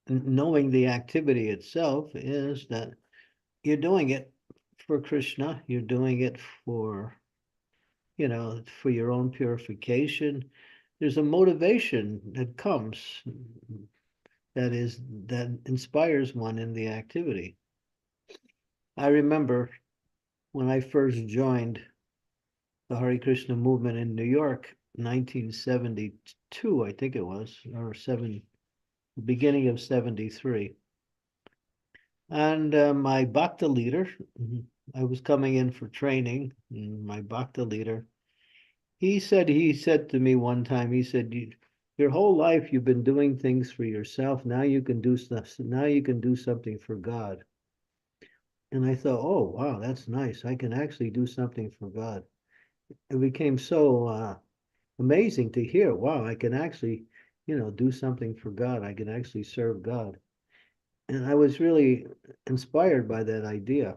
knowing the activity itself, is that you're doing it for Krishna. You're doing it for, for your own purification. There's a motivation that comes that inspires one in the activity. I remember when I first joined the Hare Krishna movement in New York, 1972, I think it was, or beginning of 73. And my Bhakta leader, I was coming in for training, and my Bhakta leader, he said to me one time, he said, your whole life you've been doing things for yourself. Now you can do stuff. Now you can do something for God. And I thought, oh, wow, that's nice. I can actually do something for God. It became so amazing to hear, wow, I can actually, do something for God. I can actually serve God. And I was really inspired by that idea.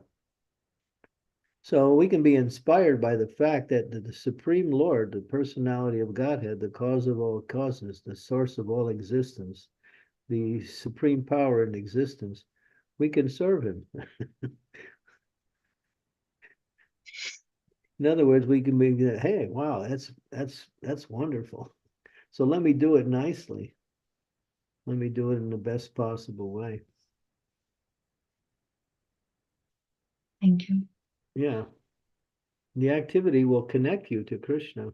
So we can be inspired by the fact that the Supreme Lord, the personality of Godhead, the cause of all causes, the source of all existence, the supreme power in existence, we can serve him. In other words, we can be, hey, wow, that's wonderful. So let me do it nicely. Let me do it in the best possible way. Thank you. Yeah. The activity will connect you to Krishna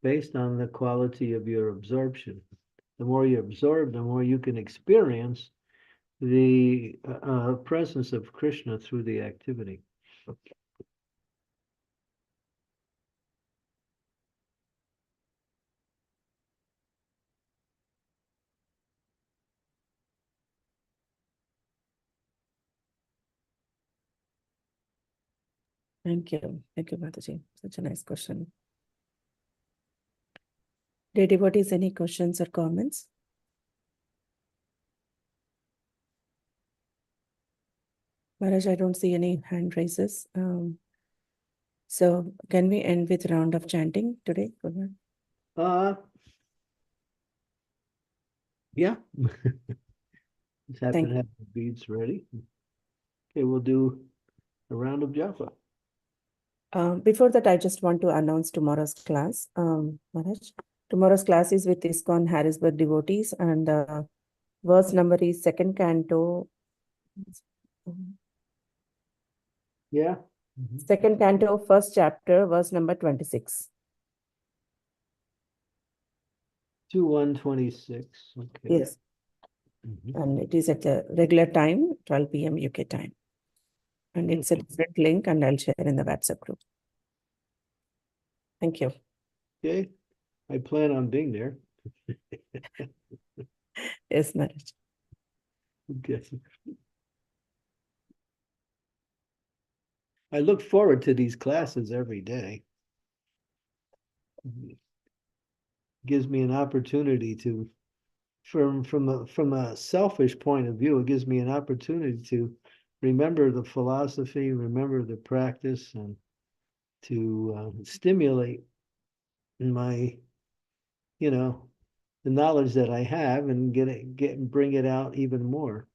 based on the quality of your absorption. The more you absorb, the more you can experience the presence of Krishna through the activity. Thank you. Thank you, Mataji. Such a nice question. Dear devotees, any questions or comments? Maharaj, I don't see any hand raises. So can we end with a round of chanting today? Yeah. Just happen Thank to have the beads ready. Okay, we'll do a round of japa. Before that, I just want to announce tomorrow's class. Maharaj, tomorrow's class is with ISKCON Harrisburg devotees, and verse number is 2nd canto. Yeah. 2nd canto, 1st chapter, verse number 26. 2126. Okay. Yes. And it is at the regular time, 12 p.m. UK time. And it's a different link, and I'll share in the WhatsApp group. Thank you. Okay. I plan on being there. Yes, Maharaj. Okay. I look forward to these classes every day. Gives me an opportunity to, from a selfish point of view, it gives me an opportunity to remember the philosophy, remember the practice, and to stimulate my, the knowledge that I have and bring it out even more.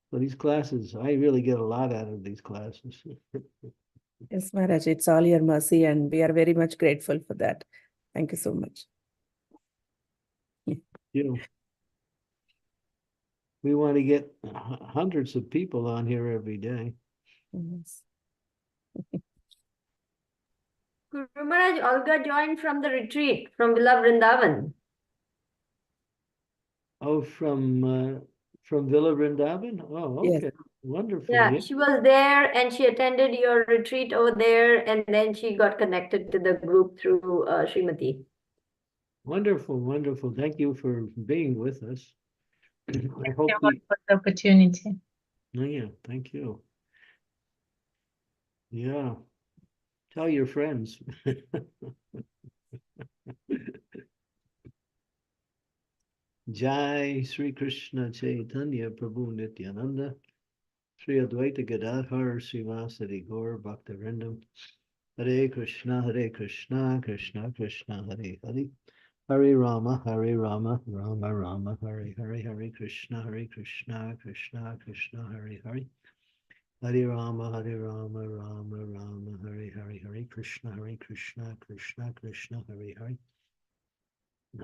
So these classes, I really get a lot out of these classes. Yes, Maharaj, it's all your mercy, and we are very much grateful for that. Thank you so much. We want to get hundreds of people on here every day. Yes. Guru Maharaj, Olga joined from the retreat from Villa Vrindavan. Oh, from Villa Vrindavan? Oh, okay. Yes. Wonderful. Yeah, she was there and she attended your retreat over there, and then she got connected to the group through Srimati. Wonderful, wonderful. Thank you for being with us. I Thank hope you for the opportunity. Oh, yeah, thank you. Yeah. Tell your friends. Jai Sri Krishna Chaitanya Prabhu Nityananda Sri Advaita Gadadhar Srivasadi Gaur Bhaktivinoda Hare Krishna Krishna Krishna Hare Hare Hare Rama Rama Rama Hare Hare Hare Krishna Krishna Krishna Hare Hare Hare Rama Rama Rama Hare Hare Hare Krishna Krishna Krishna Hare Hare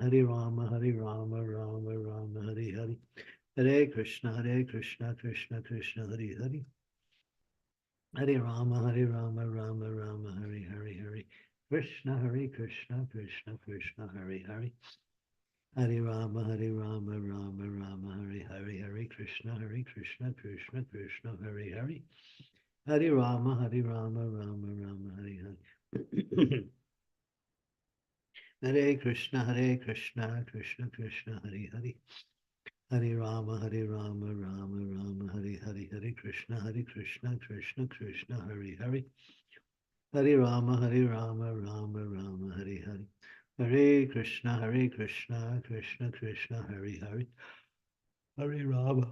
Hare Rama Rama Rama Hare Hare Hare Krishna Krishna Krishna Hare Hare Hare Rama Rama Hare Hare Krishna Krishna Krishna Hare Hare Hare Rama Rama Hare Hare Krishna Krishna Krishna Hare Hare Hare Rama Rama Hare Hare Hare Krishna Krishna Krishna Hare Hare Hare Rama Rama Hare Hare Krishna Krishna Krishna Hare Hare Hare Rama Rama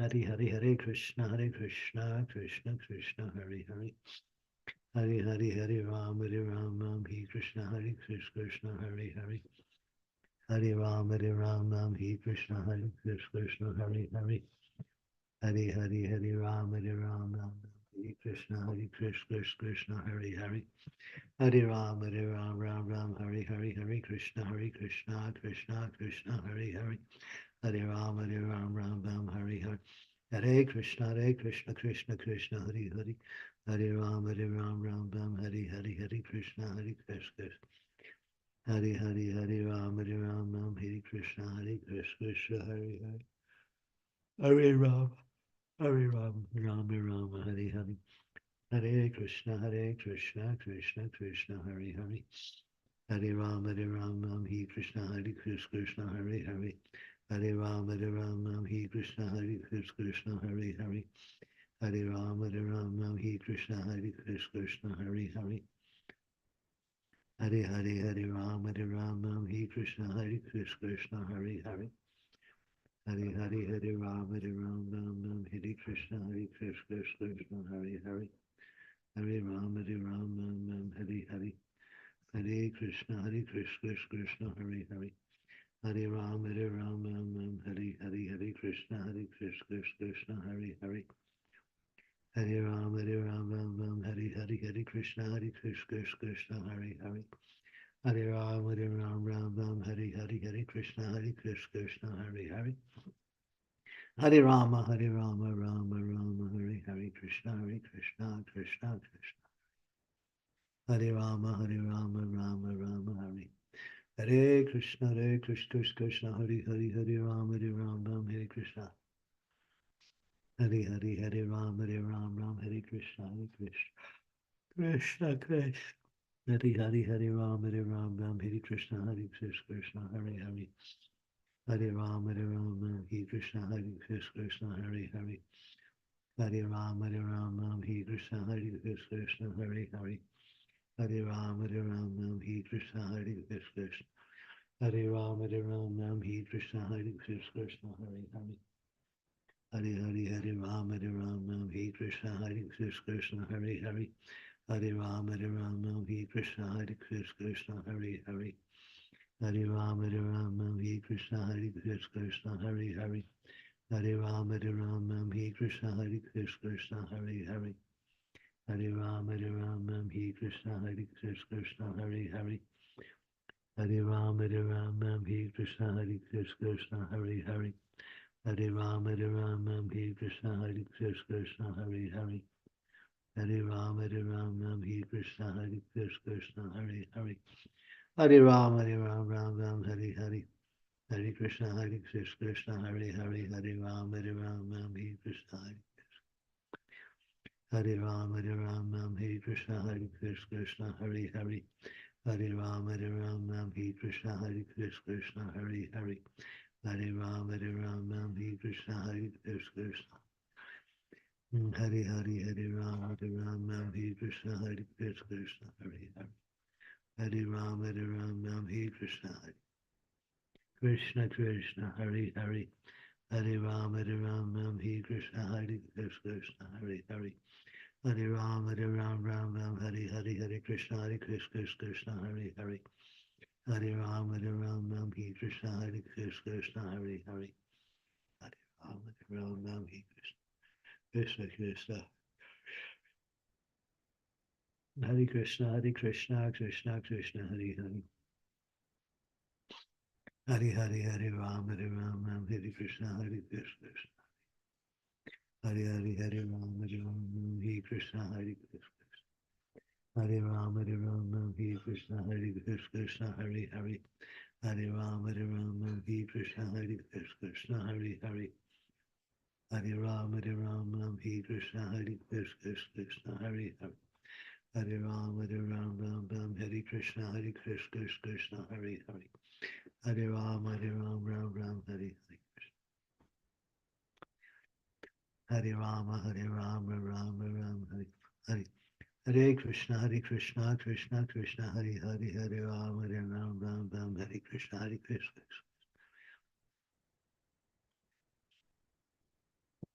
Hare Hare Hare Krishna Krishna Krishna Hare Hare Hare Rama Rama Hare Hare Krishna Krishna Krishna Hare Hare Hare Rama Hare Krishna Krishna Hare Hare Hare Rama Hare Krishna Krishna Hare Hare Hare Rama Hare Krishna Krishna Hare Hare Hare Rama Hare Hare Krishna Krishna Krishna Hare Hare Hare Rama Hare Hare Hare Krishna Krishna Hare Hare Hare Rama Hare Hare Krishna Krishna Hare Rama Hare Krishna Krishna Hare Hare Hare Rama Rama Hare Hare Hare Krishna Krishna Krishna Hare Hare Hare Rama Hare Krishna Krishna Hare Hare Hare Rama Hare Krishna Krishna Hare Hare Hare Rama Hare Krishna Krishna Hare Hare Hare Rama Hare Krishna Krishna Hare Hare Hare Rama Hare Krishna Krishna Hare Hare Hare Rama Hare Hare Hare Krishna Krishna Hare Hare Hare Rama Hare Hare Hare Krishna Krishna Hare Hare Hare Rama Hare Hare Hare Krishna Krishna Hare Hare Hare Rama Hare Hare Hare Krishna Krishna Hare Hare Hare Rama Rama Hare Hare Krishna Krishna Krishna Hare Rama Rama Hare Hare Krishna Krishna Hare Hare Rama Hare Krishna Hare Rama Hare Krishna Krishna Krishna Hari Hari Hare Ram Ram, Hare Krishna Krishna Hare Hare. Hare Ram Hare Krishna Krishna Hare Hare. Hare Ram Hare Krishna Krishna Hare Hare. Hare Ram Hare Krishna Krishna. Hare Ram Hare Krishna Krishna Hare Hare. Hare Hare Ram Hare Krishna Krishna Hare Hare. Hare Ram Hare Krishna Krishna Hare Hare. Hare Ram Hare Krishna Krishna Hare Hare. Hare Ram Hare Krishna Krishna Hare Hare. Hare Ram Hare Krishna Krishna Hare Hare. Hare Ram Hare Krishna Krishna Hare Hare. Hare Ram Hare Krishna Krishna Hare Hare. Hare Ram Hare Krishna Krishna Hare Hare. Hare Ram Hare Hare. Hare Krishna Krishna Hare Hare. Hare Ram Hare Krishna Hare Ram Hare Krishna Krishna Hare Hare. Hare Ram Hare Krishna Krishna Hare Hare. Hare Ram Hare Krishna Krishna. Hare Ram Hare Krishna Krishna Hare Hare. Hare Ram Hare Krishna Krishna Krishna Hare Hare. Hare Ram Hare Krishna Krishna Hare Hare. Hare Ram Hare Hare Krishna Krishna Hare Hare. Hare Ram Hare Krishna Krishna Hare Hare. Hare Ram Hare Krishna Krishna. Hare Krishna Krishna Krishna Hare Hare. Hare Hare Ram Hare Krishna Krishna. Hare Ram Hare Krishna Krishna. Hare Ram Hare Krishna Krishna Hare Hare. Hare Ram Hare Krishna Krishna Hare Hare. Hare Ram Hare Krishna Krishna Hare Hare. Hare Ram Hare Krishna Krishna Hare Hare. Hare Ram Hare Hare. Hare Rama Hare Hare. Hare Krishna Krishna Krishna Hare Hare. Hare Rama Hare Krishna Krishna.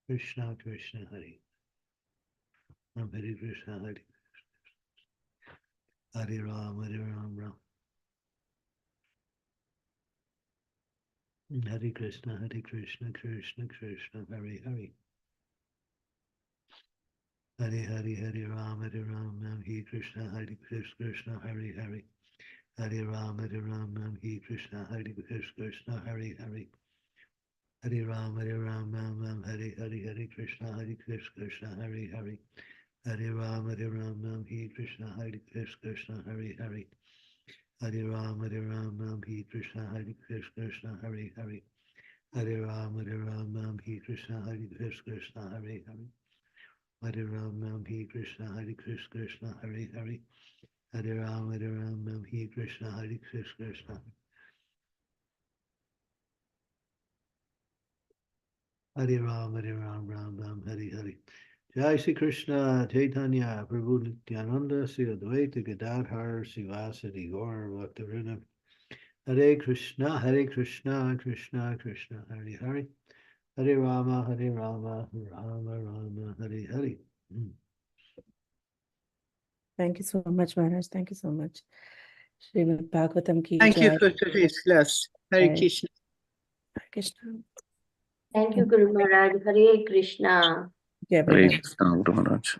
Krishna Krishna Hare. Hare Krishna Hare. Hare Rama Hare Krishna Krishna Krishna Hare Hare. Hare Rama Hare Krishna Krishna Hare Hare. Hare Rama Hare Krishna Krishna Hare Hare. Hare Rama Hare Krishna Krishna Hare Hare. Hare Rama Hare Krishna Krishna Hare Hare. Hare Rama Hare Krishna Krishna Hare Hare. Hare Rama Hare Krishna Krishna Hare Hare. Hare Rama Hare Krishna Krishna Hare Hare. Hare Rama Hare Krishna Krishna. Hare Ram Hare Hare. Jai Shri Krishna Chaitanya Prabhu Nityananda Sri Advaita Gadadhar Sivasadi Gaur Bhaktivinoda. Hare Krishna Krishna Krishna Hare Hare. Hare Rama Rama Hare Hare. Thank you so much, Maharaj. Thank you so much. Srimad Bhagavatam ki Thank you jai. for today's class. Hare Jai. Krishna. Hare Krishna. Thank you, Guru Maharaj. Hare Krishna. Jai Hare Baba. Krishna, Guru Maharaj.